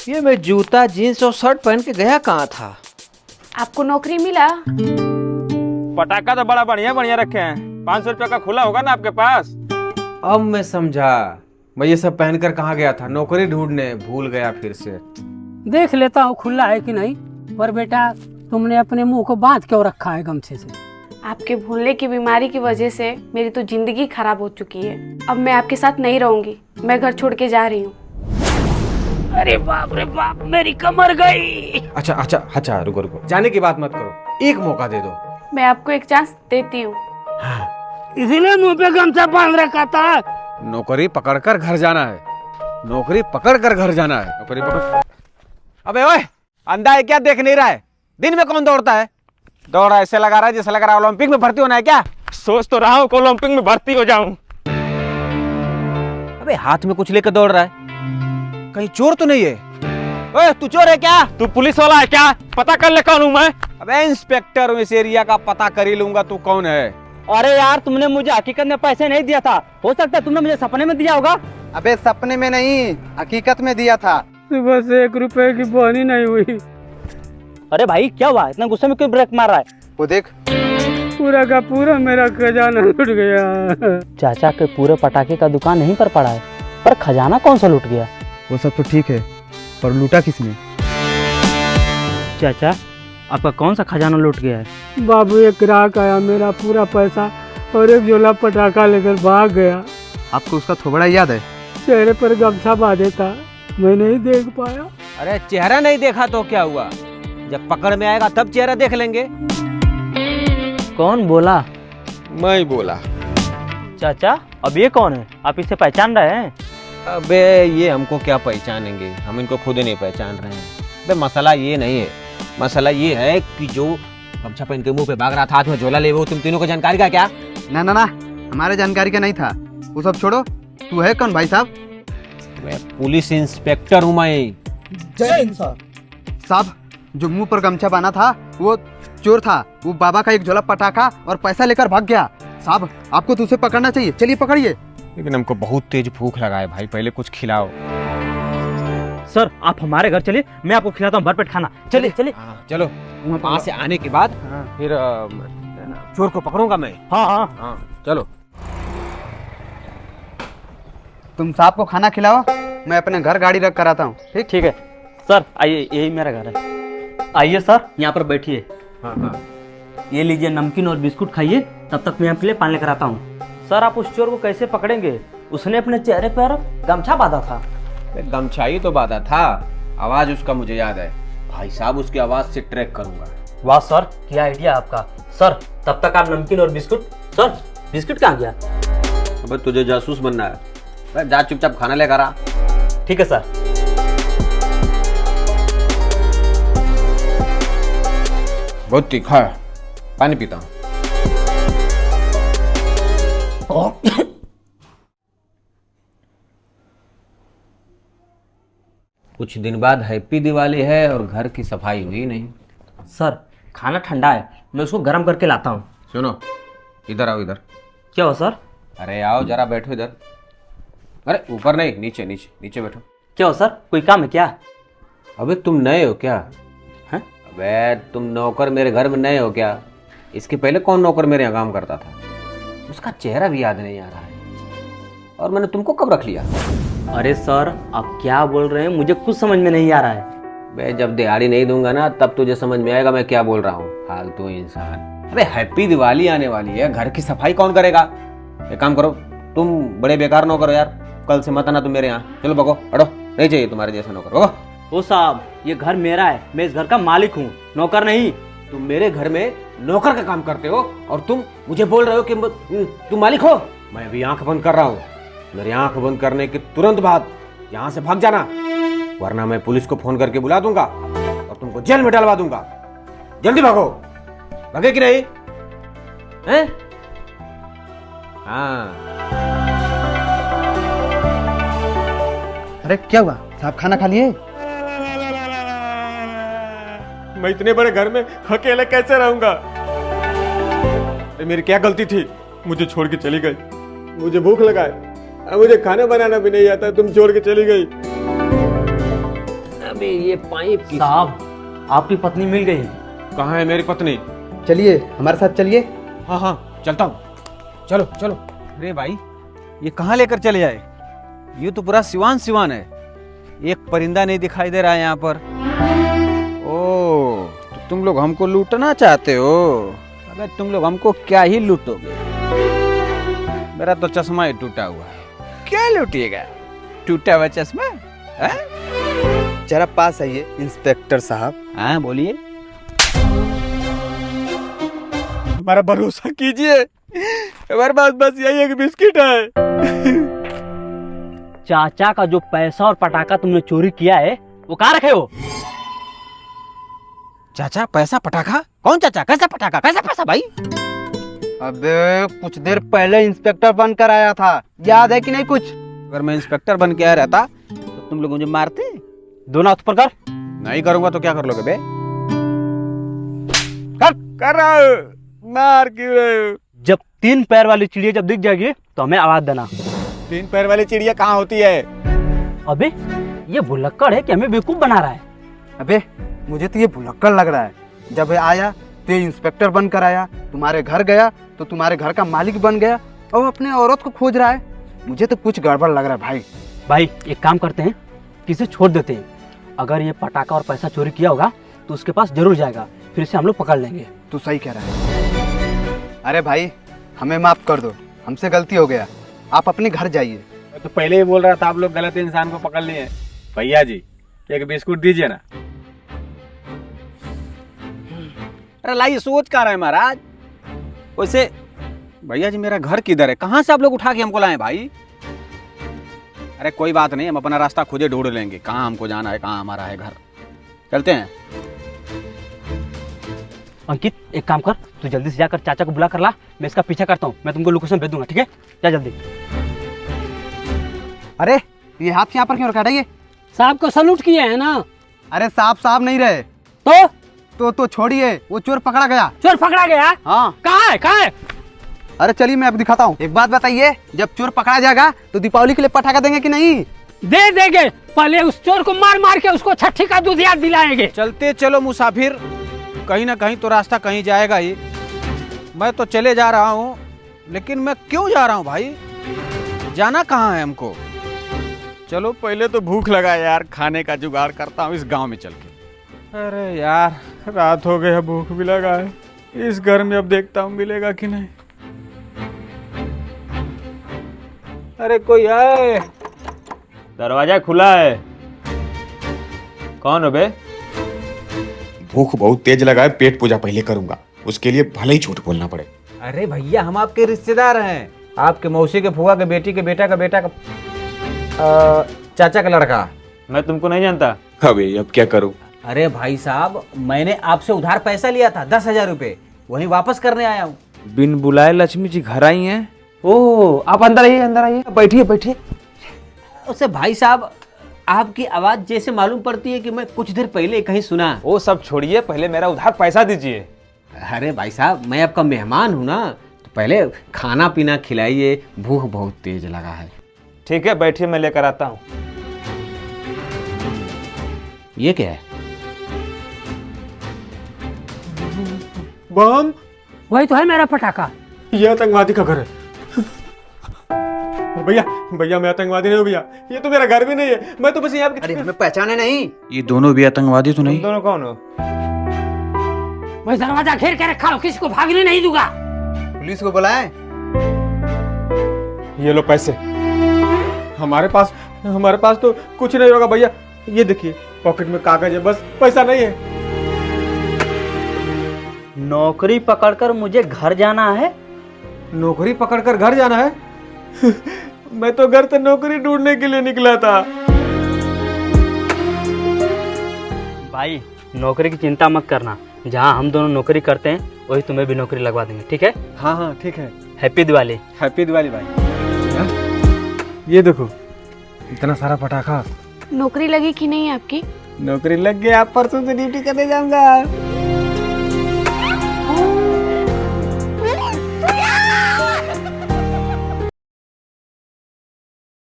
ये मैं जूता जीन्स और शर्ट पहन के गया कहाँ था? आपको नौकरी मिला? पटाखा तो बड़ा बढ़िया बढ़िया रखे हैं। 500 रुपया का खुला होगा ना आपके पास? अब मैं समझा, मैं ये सब पहनकर कहाँ गया था? नौकरी ढूंढने भूल गया फिर से। देख लेता हूँ खुला है कि नहीं। पर बेटा तुमने अपने मुंह को बांध क्यों रखा है गमछे से? आपके भूलने की बीमारी की वजह से मेरी तो जिंदगी खराब हो चुकी है। अब मैं आपके साथ नहीं रहूंगी, मैं घर छोड़ के जा रही हूँ। अरे बाप रे बाप, मेरी कमर गई। अच्छा रुको, जाने की बात मत करो, एक मौका दे दो। मैं आपको एक चांस देती हूँ। इसीलिए मुंह पे गमछा बांध रखा था। नौकरी पकड़कर घर जाना है, नौकरी पकड़कर घर जाना है, नौकरी पकड़। अबे ओए, अंधा है क्या? देख नहीं रहा है? दिन में कौन दौड़ता है? दौड़ ऐसे लगा रहा है जैसे लग रहा है ओलंपिक में भर्ती होना है क्या? सोच तो रहा हूँ कि ओलंपिक में भर्ती हो जाऊं। अबे हाथ में कुछ लेकर दौड़ रहा है, कहीं चोर तो नहीं है? ओए तू चोर है क्या? तू पुलिस वाला है क्या? पता कर ले कौन हूँ मैं। अबे इंस्पेक्टर हूँ, इस एरिया का पता कर ही लूंगा तू कौन है। अरे यार, तुमने मुझे हकीकत में पैसे नहीं दिया था। हो सकता है तुमने मुझे सपने में दिया होगा। अबे सपने में नहीं, हकीकत में दिया था। सुबह से 1 रुपए की बोनी नहीं हुई। अरे भाई क्या हुआ? इतना गुस्से में क्यों ब्रेक मार रहा है? वो देख, पूरा का पूरा मेरा खजाना लुट गया। चाचा के पूरे पटाखे का दुकान यहीं पर पड़ा है, पर खजाना कौन सा लूट गया? वो सब तो ठीक है, पर लूटा किसने? चाचा आपका कौन सा खजाना लूट गया है? बाबू एक ग्राहक आया, मेरा पूरा पैसा और एक झोला पटाखा लेकर भाग गया। आपको उसका थोबड़ा याद है? चेहरे पर गमछा बांधे था, मैं नहीं देख पाया। अरे चेहरा नहीं देखा तो क्या हुआ, जब पकड़ में आएगा तब चेहरा देख लेंगे। कौन बोला? मैं ही बोला। चाचा अब ये कौन है? आप इसे पहचान रहे हैं? अबे ये हमको क्या पहचानेंगे, हम इनको खुद ही नहीं पहचान रहे हैं। अबे मसला ये नहीं है, मसला ये है कि जो गमछा पहन के मुंह पे भाग रहा था, हाथ में झोला ले, वो तुम तीनों को जानकारी का क्या? ना ना ना, हमारे जानकारी का नहीं था। वो सब छोड़ो, तू है कौन भाई साहब? मैं पुलिस इंस्पेक्टर हूँ मैं। साहब, जो मुंह पर गमछा बांधा था वो चोर था। वो बाबा का एक झोला पटाखा और पैसा लेकर भाग गया। साहब आपको तो उसे पकड़ना चाहिए, चलिए पकड़िए। लेकिन हमको बहुत तेज भूख लगा है भाई, पहले कुछ खिलाओ। सर आप हमारे घर चलिए, मैं आपको खिलाता हूँ भरपेट खाना। चलिए चलिए। हाँ, चलो वहाँ से आने के बाद फिर चोर को पकड़ूंगा मैं। हाँ हाँ हाँ चलो। तुम साहब को खाना खिलाओ, मैं अपने घर गाड़ी रख कर आता हूँ। ठीक? ठीक है सर, आइए, यही मेरा घर है। आइए सर, यहाँ पर बैठिए। हाँ। ये लीजिए नमकीन और बिस्कुट खाइए, तब तक मैं आपके लिए पानी लेकर आता हूँ। सर आप उस चोर को कैसे पकड़ेंगे? उसने अपने चेहरे पर गमछा बांधा था। गमछा ही तो बांधा था, आवाज उसका मुझे याद है भाई साहब, उसकी आवाज से ट्रैक करूंगा। वाह सर, क्या आइडिया आपका। सर तब तक आप नमकीन और बिस्कुट। सर बिस्कुट कहाँ गया? अबे तुझे जासूस बनना है, जा चुपचाप खाना लेकर आ। ठीक है सर। बहुत तीखा है, पानी पीता हूँ। कुछ दिन बाद हैप्पी दिवाली है और घर की सफाई हुई नहीं। सर खाना ठंडा है, मैं उसको गर्म करके लाता हूँ। सुनो, इधर आओ इधर। क्या हो सर? अरे आओ जरा बैठो इधर। अरे ऊपर नहीं, नीचे नीचे नीचे बैठो। क्या हो सर, कोई काम है क्या? अबे तुम नए हो क्या? हैं? अबे तुम नौकर मेरे घर में नए हो क्या? इसके पहले कौन नौकर मेरे यहाँ काम करता था? उसका चेहरा भी याद नहीं आ रहा है, और मैंने तुमको कब रख लिया? अरे सर आप क्या बोल रहे हैं, मुझे कुछ समझ में नहीं आ रहा है। मैं जब दिहाड़ी नहीं दूंगा ना तब तुझे समझ में आएगा मैं क्या बोल रहा हूँ, फालतू इंसान। अबे हैप्पी दिवाली आने वाली है, घर की सफाई कौन करेगा? एक काम करो, तुम बड़े बेकार नौकर हो यार, कल से मत आना तुम मेरे यहाँ। चलो भगो, हटो, नहीं चाहिए तुम्हारे जैसा नौकर, भगो। ओ साहब, ये घर मेरा है, मैं इस घर का मालिक हूँ, नौकर नहीं। तुम मेरे घर में नौकर का काम करते हो और तुम मुझे बोल रहे हो कि तुम मालिक हो? मैं अभी आंख बंद कर रहा हूँ, मेरी आंख बंद करने के तुरंत बाद यहाँ से भाग जाना, वरना मैं पुलिस को फोन करके बुला दूंगा और तुमको जेल में डलवा दूंगा। जल्दी भागो, भागे कि नहीं? हैं? हाँ। अरे क्या हुआ साहब, खाना खा लिए? मैं इतने बड़े घर में अकेले कैसे रहूंगा? अरे मेरी क्या गलती थी, मुझे छोड़ के चली गई। मुझे भूख लगा है, अब मुझे खाना बनाना भी नहीं आता, तुम छोड़ के चली गई। अबे ये पाइप की साहब आपकी पत्नी मिल गई। कहाँ है मेरी पत्नी? चलिए हमारे साथ चलिए। हाँ हाँ चलता हूँ, चलो चलो। अरे भाई ये कहाँ लेकर चले आए? ये तो पूरा सिवान सिवान है, एक परिंदा नहीं दिखाई दे रहा है यहाँ पर। ओ तो तुम लोग हमको लूटना चाहते हो? अबे तुम लोग हमको क्या ही लूटोगे? मेरा तो चश्मा ही टूटा हुआ है, क्या लूटिएगा टूटा हुआ चश्मा? जरा पास आइए इंस्पेक्टर साहब। हाँ बोलिए। हमारा भरोसा कीजिए, हमारे पास बस यही एक बिस्किट है। चाचा का जो पैसा और पटाखा तुमने चोरी किया है वो कहाँ रखे हो? चाचा पैसा पटाखा? कौन चाचा? कैसा पटाखा, कैसा पैसा भाई? अबे कुछ देर पहले इंस्पेक्टर बनकर आया था, याद है कि नहीं कुछ? अगर मैं इंस्पेक्टर बन के आया रहता तो तुम लोग मुझे मारते? दोनों हाथ ऊपर कर। नहीं करूंगा तो क्या कर लोगे बे? कर रहा हूं। मार क्यों रहे हो? जब 3 पैर वाली चिड़िया जब दिख जाएगी तो हमें आवाज देना। 3 पैर वाली चिड़िया कहाँ होती है? अबे ये भुलक्कड़ है कि हमें बेवकूफ बना रहा है। अबे मुझे तो ये भुलक्कड़ लग रहा है। जब ये आया तो ये इंस्पेक्टर बनकर आया, तुम्हारे घर गया तो तुम्हारे घर का मालिक बन गया और अपने औरत को खोज रहा है। मुझे तो कुछ गड़बड़ लग रहा है भाई। भाई एक काम करते हैं, किसे छोड़ देते हैं। अगर ये पटाखा और पैसा चोरी किया होगा तो उसके पास जरूर जाएगा, फिर से हम लोग पकड़ लेंगे। तू सही कह रहा है। अरे भाई हमें माफ कर दो, हमसे गलती हो गया, आप अपने घर जाइए। तो पहले ही बोल रहा था आप लोग गलत इंसान को पकड़ लिए। भैया जी एक बिस्कुट दीजिए ना। अरे लाइए, सोच क्या रहे महाराज? वैसे भैया जी मेरा घर किधर है? कहाँ से आप लोग उठा के हमको लाए भाई? अरे कोई बात नहीं, हम अपना रास्ता खुद ही ढूंढ लेंगे, कहाँ हमको जाना है, कहाँ हमारा है घर। चलते हैं। अंकित एक काम कर, तू जल्दी से जाकर चाचा को बुला कर ला, मैं इसका पीछा करता हूँ, मैं तुमको लोकेशन भेज दूंगा, ठीक है? जा जल्दी। अरे ये हाथ यहाँ पर क्यों रखा है? साहब को सलूट किए है ना। अरे साहब नहीं रहे तो छोड़िए, वो चोर पकड़ा गया। चोर पकड़ा गया? हाँ। कहाँ है? अरे चलिए मैं अब दिखाता हूँ। एक बात बताइए, जब चोर पकड़ा जाएगा तो दीपावली के लिए पटाखा देंगे कि नहीं? दे देंगे, पहले उस चोर को मार मार के उसको छठी का दूध याद दिलाएंगे। चलते चलो मुसाफिर, कहीं ना कहीं तो रास्ता कहीं जाएगा ही। मैं तो चले जा रहा हूँ, लेकिन मैं क्यों जा रहा हूँ भाई? जाना कहाँ है हमको? चलो पहले तो भूख लगा यार, खाने का जुगाड़ करता हूँ इस गांव में चल के। अरे यार रात हो गया, भूख भी लगा है, इस घर में अब देखता हूँ मिलेगा कि नहीं। अरे कोई है? दरवाजा खुला है। कौन हो बे? भूख बहुत तेज लगा है, पेट पूजा पहले करूंगा, उसके लिए भले ही झूठ बोलना पड़े। अरे भैया हम आपके रिश्तेदार हैं, आपके मौसी के फुआ के बेटी के बेटा का चाचा का लड़का। मैं तुमको नहीं जानता। अबे अब क्या करूं? अरे भाई साहब, मैंने आपसे उधार पैसा लिया था 10,000 रुपए, वही वापस करने आया हूँ। बिन बुलाए लक्ष्मी जी घर आई हैं। ओह आप अंदर आइए, बैठिए। उससे भाई साहब आपकी आवाज जैसे मालूम पड़ती है कि मैं कुछ देर पहले कहीं सुना। वो सब छोड़िए, पहले मेरा उधार पैसा दीजिए। अरे भाई साहब मैं आपका मेहमान हूँ ना, तो पहले खाना पीना खिलाइए, भूख बहुत तेज लगा है। ठीक है बैठिए, मैं लेकर आता हूँ। ये क्या है? बम? वही तो है मेरा पटाखा। ये आतंकवादी का घर है। भैया मैं आतंकवादी नहीं हूँ भैया, ये तो मेरा घर भी नहीं है, मैं तो बस यहाँ। अरे हमें पहचाने नहीं? ये दोनों भी आतंकवादी तो नहीं? दोनों कौन हो? मैं दरवाजा घेर के रखा हूँ, किसी को भागने नहीं दूंगा। पुलिस को बुलाएं? ये लो पैसे। हमारे पास तो कुछ नहीं होगा भैया, ये देखिए पॉकेट में कागज है, बस पैसा नहीं है। नौकरी पकड़कर मुझे घर जाना है? नौकरी पकड़कर घर जाना है? मैं तो घर से नौकरी ढूंढने के लिए निकला था। भाई नौकरी की चिंता मत करना, जहाँ हम दोनों नौकरी करते हैं वही तुम्हें भी नौकरी लगवा देंगे, ठीक है? हाँ ठीक है। हैप्पी दिवाली। हैप्पी दिवाली भाई। ये देखो इतना सारा पटाखा। नौकरी लगी कि नहीं आपकी? नौकरी लग गया, परसों से ड्यूटी करने जाऊंगा।